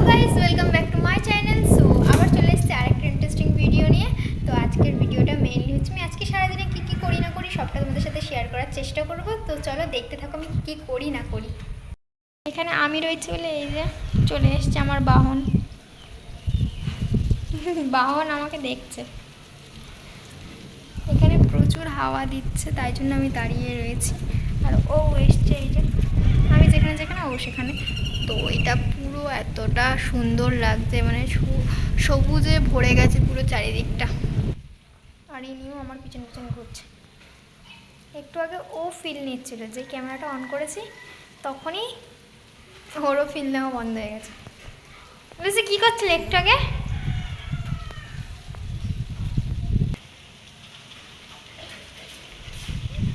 Guys, welcome back to my channel. So আবার চলে এসেছি আরেকটা ইন্টারেস্টিং ভিডিও নিয়ে। তো আজকের ভিডিওটা মেইনলি হচ্ছে আমি আজকে সারাদিনে কী কী করি না করি সবটা তোমাদের সাথে শেয়ার করার চেষ্টা করব। তো চলো দেখতে থাকো আমি কী করি না করি। এখানে আমি রয়েছি বলে এই যে চলে এসছে আমার বাহন। বাহন আমাকে দেখছে। এখানে প্রচুর হাওয়া দিচ্ছে, তাই জন্য আমি দাঁড়িয়ে রয়েছি। আর ও এসছে, এই যে আমি যেখানে যেখানে ও সেখানে। তো এটা পুরো এতটা সুন্দর লাগছে, মানে সবুজে ভরে গেছে পুরো চারিদিকটা। আর এই নিয়েও আমার পিছন পিছন ঘুরছে। একটু আগে ও ফিল নিচ্ছিল, যে ক্যামেরাটা অন করেছি তখনই ওরও ফিল নেওয়া বন্ধ হয়ে গেছে। বলছি কী করছিলে একটু আগে?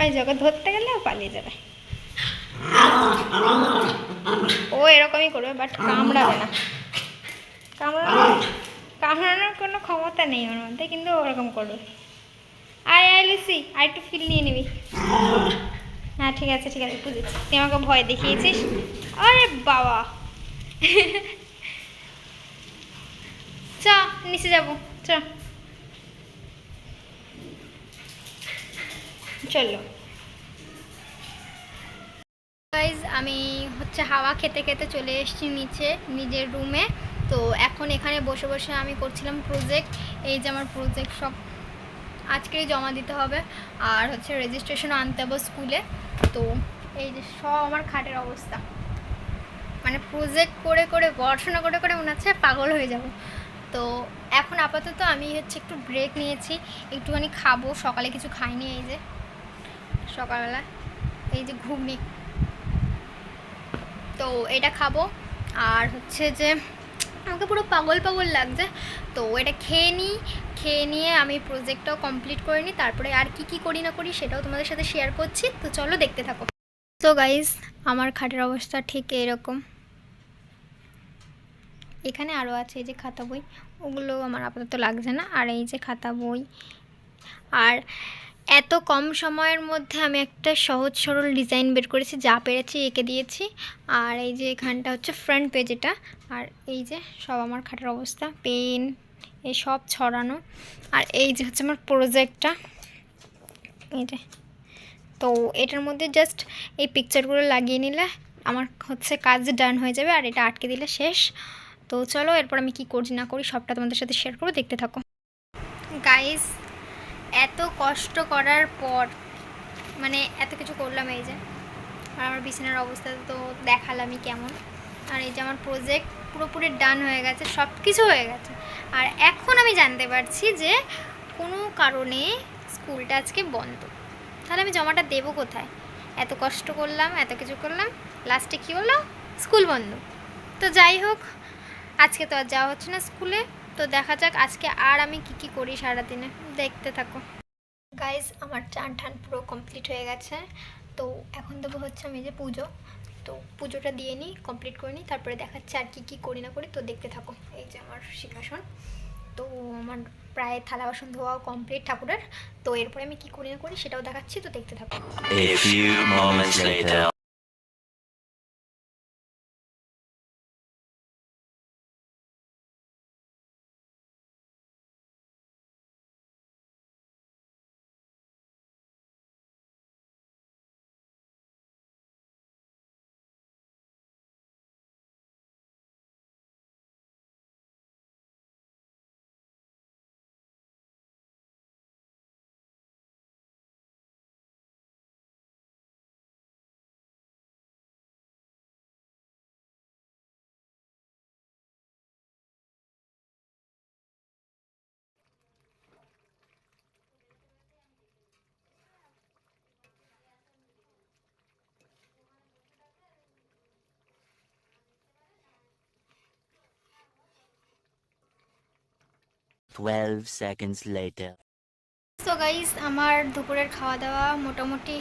এই জগৎ ধরতে গেলে ও পালিয়ে যাবে। ও এরকমই করবে, বাট কামড়াবে না। কামড়ানোর কোনো ক্ষমতা নেই ওর মধ্যে, কিন্তু ওরকম করবে। আয় আয় লুসি, আর একটু ফিল নিয়ে নিবি। হ্যাঁ ঠিক আছে ঠিক আছে, বুঝেছি। তুই আমাকে ভয় দেখিয়েছিস। আরে বাবা, চ নিচে যাবো, চ চলো। গাইজ, আমি হচ্ছে হাওয়া খেতে খেতে চলে এসেছি নিচে নিজের রুমে। তো এখন এখানে বসে বসে আমি করছিলাম প্রজেক্ট। এই যে আমার প্রজেক্ট সব আজকেই জমা দিতে হবে, আর হচ্ছে রেজিস্ট্রেশনও আনতে হবে স্কুলে। তো এই যে সব আমার খাটের অবস্থা, মানে প্রজেক্ট করে করে পড়াশোনা করে করে মনে হচ্ছে পাগল হয়ে যাব। তো এখন আপাতত আমি হচ্ছে একটু ব্রেক নিয়েছি, একটুখানি খাবো। সকালে কিছু খাইনি, এই যে সকালবেলা এই যে ঘুগনি, তো এটা খাবো। আর হচ্ছে যে আমাকে পুরো পাগল পাগল লাগছে, তো এটা খেয়ে নিই। খেয়ে নিয়ে আমি প্রজেক্টটাও কমপ্লিট করে নিই, তারপরে আর কি কি করি না করি সেটাও তোমাদের সাথে শেয়ার করছি। তো চলো দেখতে থাকো। তো গাইজ, আমার খাটের অবস্থা ঠিক এরকম। এখানে আরও আছে এই যে খাতা বই, ওগুলো আমার আপাতত লাগছে না। আর এই যে খাতা বই, আর এত কম সময়ের মধ্যে আমি একটা সহজ সরল ডিজাইন বের করেছি, যা পেরেছি এঁকে দিয়েছি। আর এই যে এখানটা হচ্ছে ফ্রন্ট পেজ এটা। আর এই যে সব আমার খাটের অবস্থা, পেন এই সব ছড়ানো। আর এই যে হচ্ছে আমার প্রজেক্টটা, এই যে। তো এটার মধ্যে জাস্ট এই পিকচারগুলো লাগিয়ে নিলে আমার হচ্ছে কাজ ডান হয়ে যাবে, আর এটা আটকে দিলে শেষ। তো চলো এরপর আমি কি করি না করি সবটা তোমাদের সাথে শেয়ার করবো, দেখতে থাকো। গাইস, এত কষ্ট করার পর মানে এত কিছু করলাম, এই যে আর আমার বিছানার অবস্থা তো দেখালামই কেমন। আর এই যে আমার প্রজেক্ট পুরোপুরি ডান হয়ে গেছে, সব কিছু হয়ে গেছে। আর এখন আমি জানতে পারছি যে কোনো কারণে স্কুলটা আজকে বন্ধ। তাহলে আমি জমাটা দেবো কোথায়? এত কষ্ট করলাম, এত কিছু করলাম, লাস্টে কী হলো? স্কুল বন্ধ। তো যাই হোক, আজকে তো আর যাওয়া হচ্ছে না স্কুলে। তো দেখা যাক আজকে আর আমি কি কি করি সারাদিনে, দেখতে থাকো। গাইজ, আমার চান ঠান পুরো কমপ্লিট হয়ে গেছে। তো এখন দেবো হচ্ছে আমি যে পুজো। তো পুজোটা দিয়ে নিই, কমপ্লিট করে নিই, তারপরে দেখাচ্ছে আর কি কি করি না করি। তো দেখতে থাকো। এই যে আমার সিংহাসন, তো আমার প্রায় থালা বাসন ধোয়াও কমপ্লিট ঠাকুরের। তো এরপরে আমি কি করি না করি সেটাও দেখাচ্ছি, তো দেখতে থাকো। A few moments later. Twelve seconds later. তো গাইস, আমার দুপুরের খাওয়া দাওয়া মোটামুটি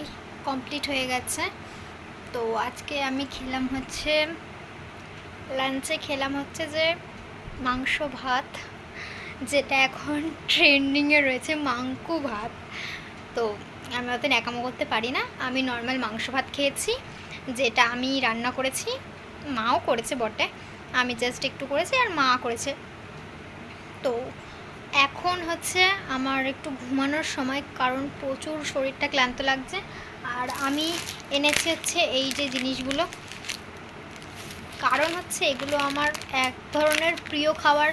কমপ্লিট হয়ে গেছে। তো আজকে আমি খেলাম হচ্ছে লাঞ্চে খেলাম হচ্ছে যে মাংস ভাত, যেটা এখন ট্রেন্ডিংয়ে রয়েছে, মাংকু ভাত। তো আমি অত ন্যাকামো করতে পারি না, আমি নর্মাল মাংস ভাত খেয়েছি, যেটা আমি রান্না করেছি, মাও করেছে বটে। আমি জাস্ট একটু করেছি আর মা করেছে। তো এখন হচ্ছে আমার একটু ঘুমানোর সময়, কারণ প্রচুর শরীরটা ক্লান্ত লাগছে। আর আমি এনেছি হচ্ছে এই যে জিনিসগুলো, কারণ হচ্ছে এগুলো আমার এক ধরনের প্রিয় খাবার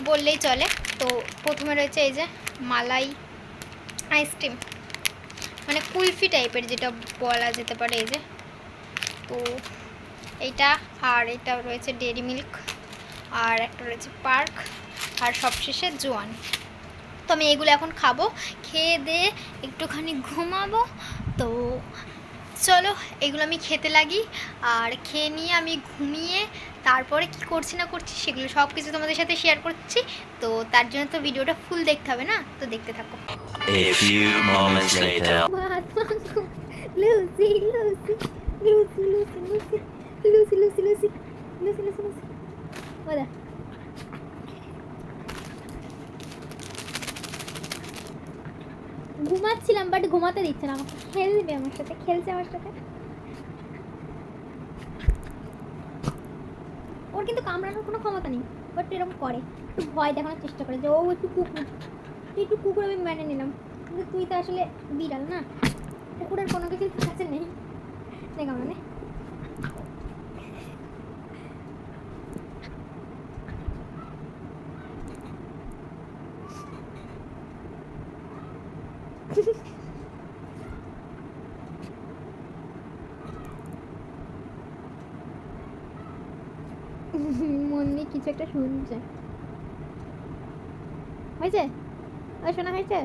বললেই চলে। তো প্রথমে রয়েছে এই যে মালাই আইসক্রিম, মানে কুলফি টাইপের যেটা বলা যেতে পারে, এই যে। তো এইটা, আর এটা রয়েছে ডেয়ারি মিল্ক, আর একটা রয়েছে পার্ক, আর সবশেষে জোয়ান। তো আমি এগুলো এখন খাবো, খেয়ে দিয়ে একটুখানি ঘুমাবো। তো চলো এগুলো আমি খেতে লাগি, আর খেয়ে নিয়ে আমি ঘুমিয়ে তারপরে কি করছি না করছি সেগুলো সব কিছু তোমাদের সাথে শেয়ার করছি। তো তার জন্য তো ভিডিওটা ফুল দেখতে হবে না, তো দেখতে থাকো। A few moments later. Lucy Lucy Lucy Lucy Lucy Lucy Lucy Lucy Lucy Lucy Lucy বলা। ঘুমাচ্ছিলাম বাট ঘুমাতে দিচ্ছে না আমাকে, খেলবে আমার সাথে, খেলছে আমার সাথে। ওর কিন্তু কামড়ানোর কোনো ক্ষমতা নেই, বাট এরকম করে, একটু ভয় দেখানোর চেষ্টা করে যে ও একটু কুকুর। তুই একটু কুকুর আমি মেনে নিলাম, কিন্তু তুই তো আসলে বিড়াল না, কুকুরের কোনো কিছু কাছে নেই। দেখা মানে মন নিয়ে কিছু একটা শুনছে। হয়েছে? ওই শোনা হয়েছে?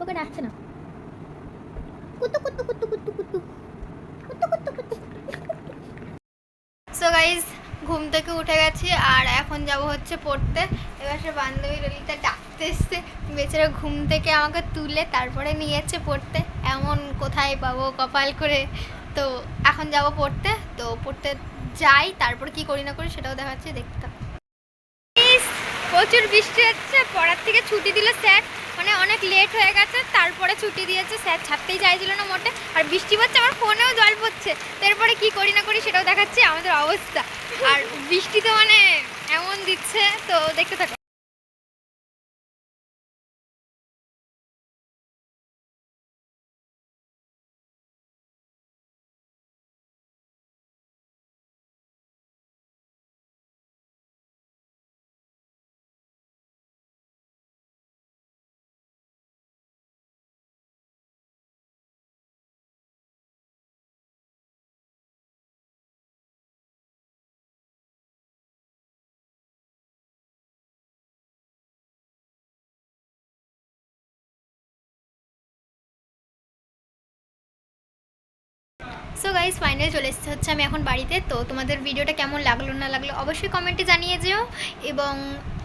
ওকে ডাকছে না। কুতু কুতু কুতু কুতু কুতু কুতু কুতু কুতু। সো গাইজ, ঘুম থেকে উঠে গেছি আর এখন যাব হচ্ছে পড়তে। এবার সে বান্ধবী ললিতা ডাকতে এসছে, বেচারা ঘুম থেকে আমাকে তুলে তারপরে নিয়ে যাচ্ছে পড়তে। এমন কোথায় পাবো কপাল করে। তো এখন যাব পড়তে, তো পড়তে যাই, তারপর কি করি না করি সেটাও দেখাচ্ছি, দেখতে থাকো। প্রচুর বৃষ্টি হচ্ছে, পড়ার থেকে ছুটি দিল স্যার, মানে অনেক লেট হয়ে গেছে, তারপরে ছুটি দিয়েছে। স্যার ছাড়তেই চাইছিল না মোটে, আর বৃষ্টি পড়ছে, আমার ফোনেও জল পড়ছে। তারপরে কি করি না করি সেটাও দেখাচ্ছি আমাদের অবস্থা। আর বৃষ্টি তো মানে এমন দিচ্ছে, তো দেখতে থাকো। সো গাইজ, ফাইনালি চলে এসেছে হচ্ছে আমি এখন বাড়িতে। তো তোমাদের ভিডিওটা কেমন লাগলো না লাগলো অবশ্যই কমেন্টে জানিয়ে যেও, এবং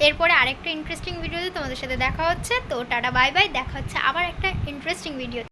এরপরে আরেকটা ইন্টারেস্টিং ভিডিওতে তোমাদের সাথে দেখা হচ্ছে। তো টাটা বাই বাই, দেখা হচ্ছে আবার একটা ইন্টারেস্টিং ভিডিও।